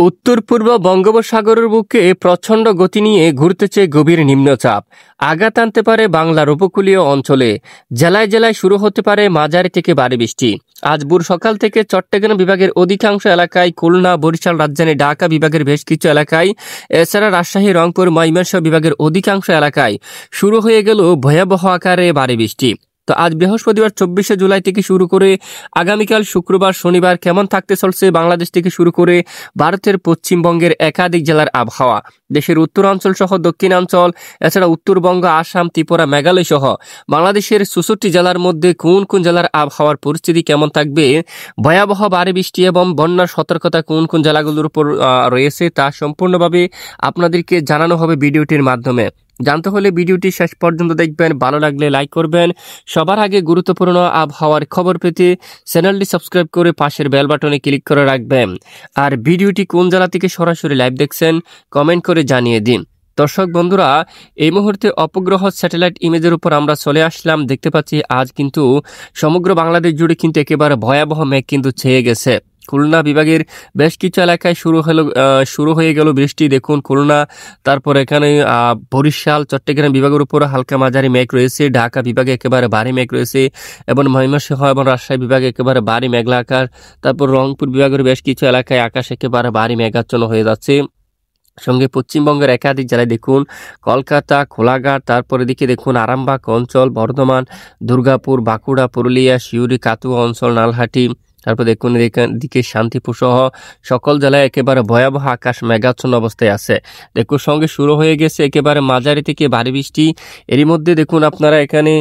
উত্তর পূর্ব বঙ্গোপসাগরের বুকে প্রচণ্ড গতি নিয়ে ঘুরতেছে গভীর নিম্নচাপ। আঘাত আনতে পারে বাংলার উপকূলীয় অঞ্চলে। জেলায় জেলায় শুরু হতে পারে মাঝারি থেকে ভারী বৃষ্টি। আজ ভোর সকাল থেকে চট্টগ্রাম বিভাগের অধিকাংশ এলাকায়, খুলনা, বরিশাল, রাজধানী ঢাকা বিভাগের বেশ কিছু এলাকায়, এছাড়া রাজশাহী, রংপুর, ময়মনসিংহ বিভাগের অধিকাংশ এলাকায় শুরু হয়ে গেল ভয়াবহ আকারে ভারী বৃষ্টি। তো আজ বৃহস্পতিবার 24শে জুলাই থেকে শুরু করে আগামীকাল শুক্রবার, শনিবার কেমন থাকতে চলছে বাংলাদেশ থেকে শুরু করে ভারতের পশ্চিমবঙ্গের একাধিক জেলার আবহাওয়া, দেশের উত্তরাঞ্চল সহ দক্ষিণাঞ্চল, এছাড়া উত্তরবঙ্গ, আসাম, ত্রিপুরা, মেঘালয় সহ বাংলাদেশের 64টি জেলার মধ্যে কোন কোন জেলার আবহাওয়ার পরিস্থিতি কেমন থাকবে, ভয়াবহ ভারী বৃষ্টি এবং বন্যার সতর্কতা কোন কোন জেলাগুলোর উপর রয়েছে তা সম্পূর্ণভাবে আপনাদেরকে জানানো হবে ভিডিওটির মাধ্যমে। জানতে হলে ভিডিওটি শেষ পর্যন্ত দেখবেন, ভালো লাগলে লাইক করবেন। সবার আগে গুরুত্বপূর্ণ আবহাওয়ার খবর পেতে চ্যানেলটি সাবস্ক্রাইব করে পাশের বেল বাটনে ক্লিক করে রাখবেন। আর ভিডিওটি কোন জেলা থেকে সরাসরি লাইভ দেখছেন কমেন্ট করে জানিয়ে দিন। দর্শক বন্ধুরা, এই মুহূর্তে অপগ্রহ স্যাটেলাইট ইমেজের উপর আমরা চলে আসলাম। দেখতে পাচ্ছি আজ কিন্তু সমগ্র বাংলাদেশ জুড়ে কিন্তু একেবারে ভয়াবহ মেঘ কিন্তু ছেয়ে গেছে। খুলনা বিভাগের বেশ কিছু এলাকায় শুরু হয়ে গেল বৃষ্টি। দেখুন খুলনা, তারপর এখানে বরিশাল, চট্টগ্রাম বিভাগের উপর হালকা মাঝারি মেঘ রয়েছে। ঢাকা বিভাগে একেবারে ভারী মেঘ রয়েছে এবং ময়মনসিংহ এবং রাজশাহী বিভাগে একেবারে ভারী মেঘলা আকাশ। তারপর রংপুর বিভাগের বেশ কিছু এলাকায় আকাশ একেবারে ভারী মেঘাচ্ছন্ন হয়ে যাচ্ছে। সঙ্গে পশ্চিমবঙ্গের একাধিক জেলায় দেখুন কলকাতা, কোলাঘাট, তারপর এদিকে দেখুন আরামবাগ অঞ্চল, বর্ধমান, দুর্গাপুর, বাঁকুড়া, পুরুলিয়া, সিউড়ি, কাতুয়া অঞ্চল, নালহাটি, তারপর দেখুন এদিকে শান্তিপুর সহ সকল জেলায় একেবারে ভয়াবহ আকাশ মেঘাচ্ছন্ন অবস্থায় আছে। দেখুন সঙ্গে শুরু হয়ে গেছে একেবারে মাঝারি থেকে ভারী বৃষ্টি। এরই মধ্যে দেখুন আপনারা এখানে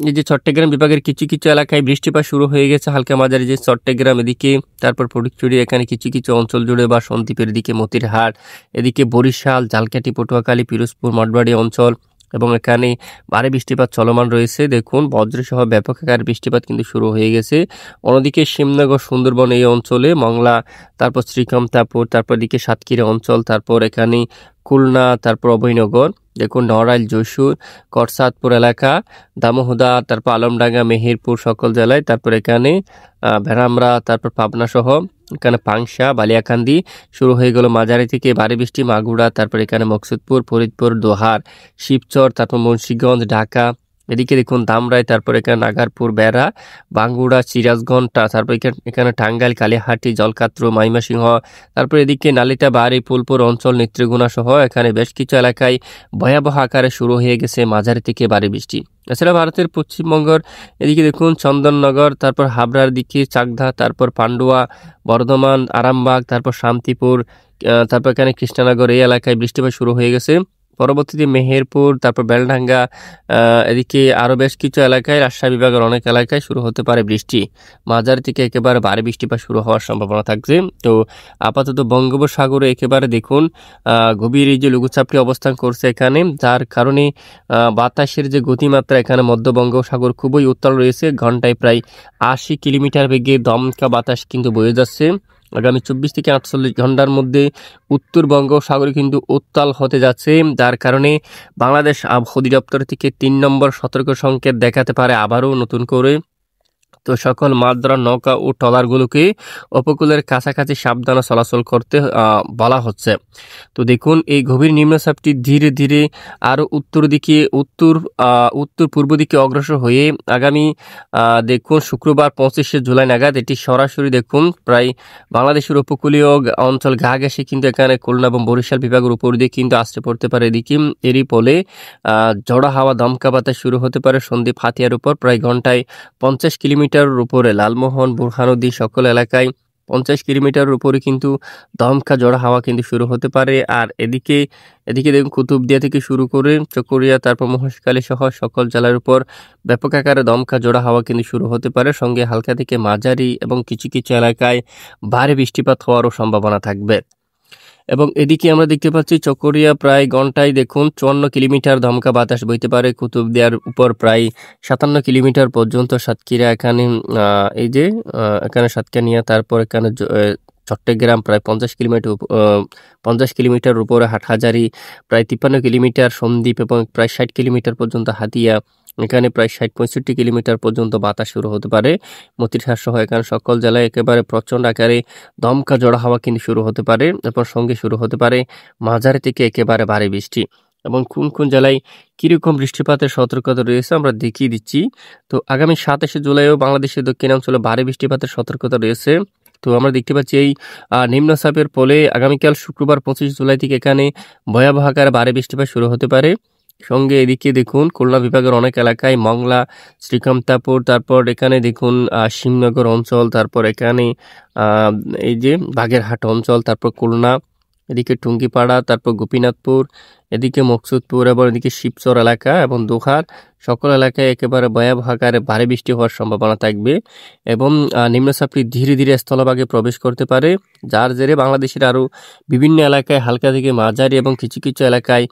এই যে চট্টগ্রাম বিভাগের কিছু কিছু এলাকায় বৃষ্টিপাত শুরু হয়ে গেছে হালকা মাঝারি, যে চট্টগ্রাম এদিকে, তারপর ফটিকছড়ি, এখানে কিছু কিছু অঞ্চল জুড়ে বা সন্দ্বীপের দিকে মতিরহাট, এদিকে বরিশাল, ঝালকাঠি, পটুয়াখালী, পিরোজপুর, মঠবাড়ি অঞ্চল এবং এখানে ভারী বৃষ্টিপাত চলমান রয়েছে। দেখুন বজ্রসহ ব্যাপক আকার বৃষ্টিপাত কিন্তু শুরু হয়ে গেছে। অন্যদিকে শিবনগর, সুন্দরবন এই অঞ্চলে, মংলা, তারপর শ্রীকান্তাপুর, তারপর এদিকে সাতক্ষীরা অঞ্চল, তারপর এখানে খুলনা, তারপর অভয়নগর, দেখুন নড়াইল, যশোর, করসাদপুর এলাকা, দামোহদা, তারপর আলমডাঙ্গা, মেহেরপুর সকল জেলায়, তারপর এখানে ভেড়ামরা, তারপর পাবনা সহ এখানে পাংশা, বালিয়াকান্দি শুরু হয়ে গেল মাঝারি থেকে ভারী বৃষ্টি। মাগুড়া, তারপর এখানে মকসুদপুর, ফরিদপুর, দোহার, শিবচর, তারপর মুন্সিগঞ্জ, ঢাকা, এদিকে দেখুন ধামরাই, তারপর এখানে নাগারপুর, বেড়া, বাঙ্গুড়া, সিরাজগঞ্জ, তারপর এখানে টাঙ্গাইল, কালিহাটি, জলকাত্র, ময়মনসিংহ, তারপর এদিকে নালিতা, বাড়ি, ফুলপুর অঞ্চল, নেত্রীগুনা সহ এখানে বেশ কিছু এলাকায় ভয়াবহ আকারে শুরু হয়ে গেছে মাঝারি থেকে ভারী বৃষ্টি। এছাড়া ভারতের পশ্চিমবঙ্গের এদিকে দেখুন চন্দননগর, তারপর হাবড়ার দিকে চাকদা, তারপর পান্ডুয়া, বর্ধমান, আরামবাগ, তারপর শান্তিপুর, তারপর এখানে কৃষ্ণনগর এই এলাকায় বৃষ্টিপাত শুরু হয়ে গেছে। পরবর্তীতে মেহেরপুর, তারপর বেলডাঙ্গা, এদিকে আরও বেশ কিছু এলাকায়, রাজশাহী বিভাগের অনেক এলাকায় শুরু হতে পারে বৃষ্টি। মাঝারি থেকে একেবারে ভারী বৃষ্টিপাত শুরু হওয়ার সম্ভাবনা থাকছে। তো আপাতত বঙ্গোপসাগরে একেবারে দেখুন গভীর এই যে লঘুচাপটি অবস্থান করছে এখানে, যার কারণে বাতাসের যে গতিমাত্রা এখানে মধ্য বঙ্গোপসাগর খুবই উত্তাল রয়েছে। ঘন্টায় প্রায় 80 কিলোমিটার বেগে দমকা বাতাস কিন্তু বয়ে যাচ্ছে। আগামী 24 থেকে 48 ঘন্টার মধ্যে উত্তর বঙ্গোপসাগরে কিন্তু উত্তাল হতে যাচ্ছে, যার কারণে বাংলাদেশ আবহাওয়া অধিদপ্তর থেকে 3 নম্বর সতর্ক সংকেত দেখাতে পারে আবারও নতুন করে। তো সকল মাছ ধরা নৌকা ও ট্রলারগুলোকে উপকূলের কাছাকাছি সাবধানে চলাচল করতে বলা হচ্ছে। তো দেখুন এই গভীর নিম্নচাপটি ধীরে ধীরে আরও উত্তর পূর্ব দিকে অগ্রসর হয়ে আগামী দেখুন শুক্রবার 25শে জুলাই নাগাদ এটি সরাসরি দেখুন প্রায় বাংলাদেশের উপকূলীয় অঞ্চল গা ঘেঁষে কিন্তু এখানে খুলনা এবং বরিশাল বিভাগের উপর দিয়ে কিন্তু আসতে পড়তে পারে। এদিকে এরই ফলে ঝড়ো হাওয়া, দমকা বাতাস শুরু হতে পারে সন্দ্বীপ, হাতিয়ার উপর প্রায় ঘন্টায় 50 কিলোমিটার উপরে, লালমোহন, বুরহানুদ্দিন সকল এলাকায় 50 কিলোমিটার উপরে কিন্তু দমকা ঝড়ো হাওয়া কিন্তু শুরু হতে পারে। আর এদিকে দেখুন কুতুবদিয়া থেকে শুরু করে চকরিয়া, তারপর মহেশখালী সহ সকল জেলার উপর ব্যাপক আকারে দমকা ঝড়ো হাওয়া কিন্তু শুরু হতে পারে। সঙ্গে হালকা থেকে মাঝারি এবং কিছু কিছু এলাকায় ভারী বৃষ্টিপাত হওয়ারও সম্ভাবনা থাকবে। এবং এদিকে আমরা দেখতে পাচ্ছি চকরিয়া প্রায় ঘন্টায় দেখুন 54 কিলোমিটার দমকা বাতাস বইতে পারে। কুতুবদিয়ার উপর প্রায় 57 কিলোমিটার পর্যন্ত। সাতক্ষীরা এখানে এই যে এখানে সাতকানিয়া, তারপর এখানে চট্টগ্রাম প্রায় 50 কিলোমিটার উপরে, হাটহাজারি প্রায় 53 কিলোমিটার, সন্দ্বীপ এবং প্রায় 60 কিলোমিটার পর্যন্ত হাতিয়া, এখানে প্রায় 60-65 কিলোমিটার পর্যন্ত বাতাস শুরু হতে পারে। মতিহার সহ এখানে সকল জেলায় একেবারে প্রচণ্ড আকারে দমকা ঝড়ো হাওয়া কিন্তু শুরু হতে পারে এবং সঙ্গে শুরু হতে পারে মাঝারি থেকে একেবারে ভারী বৃষ্টি। এবং কোন কোন জেলায় কীরকম বৃষ্টিপাতের সতর্কতা রয়েছে আমরা দেখিয়ে দিচ্ছি। তো আগামী 27শে জুলাইও বাংলাদেশের দক্ষিণাঞ্চলে ভারী বৃষ্টিপাতের সতর্কতা রয়েছে। তো আমরা দেখতে পাচ্ছি এই নিম্নচাপের ফলে আগামীকাল শুক্রবার 25 জুলাই থেকে এখানে ভয়াবহ আকারে ভারী বৃষ্টিপাত শুরু হতে পারে। সঙ্গে এদিকে দেখুন খুলনা বিভাগের অনেক এলাকায় মংলা, শ্রীকান্তাপুর, তারপর এখানে দেখুন শিবনগর অঞ্চল, তারপর এখানে এই যে বাগেরহাট অঞ্চল, তারপর খুলনা, এদিকে টুঙ্গিপাড়া, তারপর গোপীনাথপুর, এদিকে মকসুদপুর এবং এদিকে শিবচর এলাকা এবং দোহার সকল এলাকায় একেবারে ভয়াবহ আকারে ভারী বৃষ্টি হওয়ার সম্ভাবনা থাকবে এবং নিম্নচাপটি ধীরে ধীরে স্থলভাগে প্রবেশ করতে পারে, যার জেরে বাংলাদেশের আরও বিভিন্ন এলাকায় হালকা থেকে মাঝারি এবং কিছু কিছু এলাকায়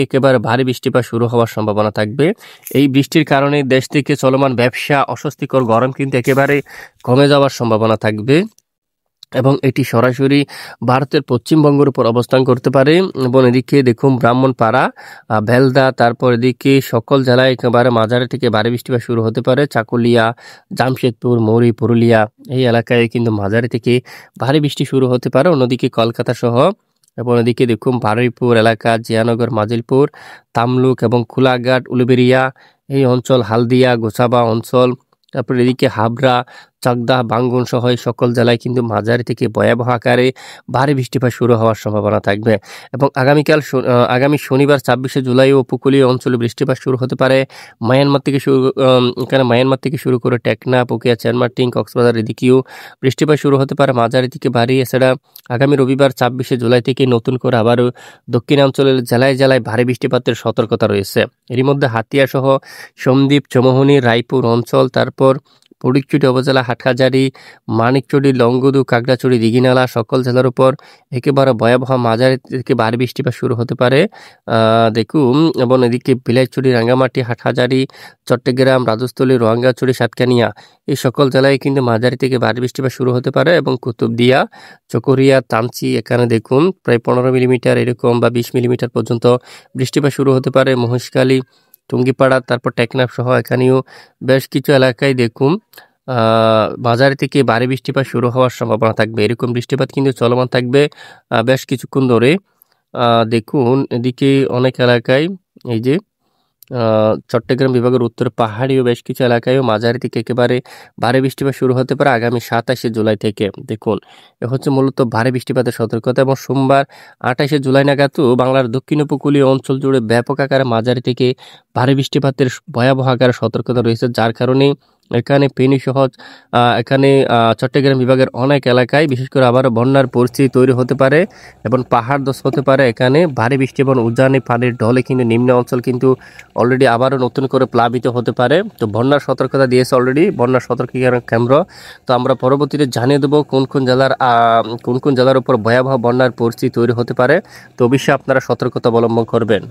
একেবারে ভারী বৃষ্টিপাত শুরু হওয়ার সম্ভাবনা থাকবে। এই বৃষ্টির কারণে দেশ থেকে চলমান ব্যবসা, অস্বস্তিকর গরম কিন্তু একেবারে কমে যাওয়ার সম্ভাবনা থাকবে এবং এটি সরাসরি ভারতের পশ্চিমবঙ্গের উপর অবস্থান করতে পারে এবং এদিকে দেখুন ব্রাহ্মণপাড়া, বেলদা, তারপর এদিকে সকল জেলায় একেবারে মাঝারি থেকে ভারী বৃষ্টিপাত শুরু হতে পারে। চাকুলিয়া, জামশেদপুর, মৌরি, পুরুলিয়া এই এলাকায় কিন্তু মাঝারি থেকে ভারী বৃষ্টি শুরু হতে পারে। অন্যদিকে কলকাতা সহ এবং এদিকে দেখুন বারুইপুর এলাকা, জিয়ানগর, মাজিলপুর, তামলুক এবং কুলাঘাট, উলুবেড়িয়া এই অঞ্চল, হালদিয়া, গোসাবা অঞ্চল, তারপর এদিকে হাবড়া, চাকদা, বাঙ্গুন সহ এই সকল জেলায় কিন্তু মাঝারি থেকে ভয়াবহ আকারে ভারী বৃষ্টিপাত শুরু হওয়ার সম্ভাবনা থাকবে এবং আগামী শনিবার 26শে জুলাই উপকূলীয় অঞ্চলে বৃষ্টিপাত শুরু হতে পারে। মায়ানমার থেকে শুরু করে টেকনা, পুকিয়া, চেনমার্টিন, কক্সবাজার এদিকেও বৃষ্টিপাত শুরু হতে পারে মাঝারি থেকে ভারী। এছাড়া আগামী রবিবার 26শে জুলাই থেকে নতুন করে আবারও দক্ষিণাঞ্চলের জেলায় জেলায় ভারী বৃষ্টিপাতের সতর্কতা রয়েছে। এরই মধ্যে হাতিয়া সহ সন্দ্বীপ, চৌমুহনী, রায়পুর অঞ্চল, তারপর ফটিকছড়ি উপজেলা, হাটহাজারী, মানিকচুরি, লংগদু, কাকড়াছড়ি, দিঘিনালা সকল জেলার উপর একেবারে ভয়াবহ মাঝারি থেকে ভারী বৃষ্টিপাত শুরু হতে পারে দেখুন এবং এদিকে বিলাইছড়ি, রাঙ্গামাটি, হাটহাজারী, চট্টগ্রাম, রাজস্থলী, রোয়াঙ্গাছড়ি, সাতকানিয়া এই সকল জেলায় কিন্তু মাঝারি থেকে ভারী বৃষ্টিপাত শুরু হতে পারে এবং কুতুবদিয়া, চকরিয়া, তামচি এখানে দেখুন প্রায় 15 মিলিমিটার এরকম বা 20 মিলিমিটার পর্যন্ত বৃষ্টিপাত শুরু হতে পারে। মহেশখালী, টুঙ্গিপাড়া, তারপর টেকনাফ সহ এখানেও বেশ কিছু এলাকায় দেখুন মাঝারি থেকে ভারী বৃষ্টিপাত শুরু হওয়ার সম্ভাবনা থাকবে। এরকম বৃষ্টিপাত কিন্তু চলমান থাকবে বেশ কিছুক্ষণ ধরে। দেখুন এদিকে অনেক এলাকায় এই যে চট্টগ্রাম বিভাগের উত্তরে পাহাড়ি ও বেশ কিছু এলাকায়ও মাঝারি থেকে একেবারে ভারী বৃষ্টিপাত শুরু হতে পারে আগামী 27শে জুলাই থেকে। দেখুন এ হচ্ছে মূলত ভারী বৃষ্টিপাতের সতর্কতা এবং সোমবার 28শে জুলাই নাগাদও বাংলার দক্ষিণ উপকূলীয় অঞ্চল জুড়ে ব্যাপক আকারে মাঝারি থেকে ভারী বৃষ্টিপাতের ভয়াবহ আকারে সতর্কতা রয়েছে, যার কারণে এখানে ফেনী সহ এখানে চট্টগ্রাম বিভাগের অনেক এলাকায় বিশেষ করে আবারও বন্যার পরিস্থিতি তৈরি হতে পারে এবং পাহাড় ধস হতে পারে। এখানে ভারী বৃষ্টি এবং উজানি পানির ঢলে কিন্তু নিম্ন অঞ্চল কিন্তু অলরেডি আবারও নতুন করে প্লাবিত হতে পারে। তো বন্যার সতর্কতা দিয়েছে অলরেডি বন্যার সতর্কীকরণ কেন্দ্র। তো আমরা পরবর্তীতে জানিয়ে দেবো কোন কোন জেলার উপর ভয়াবহ বন্যার পরিস্থিতি তৈরি হতে পারে। তো অবশ্যই আপনারা সতর্কতা অবলম্বন করবেন।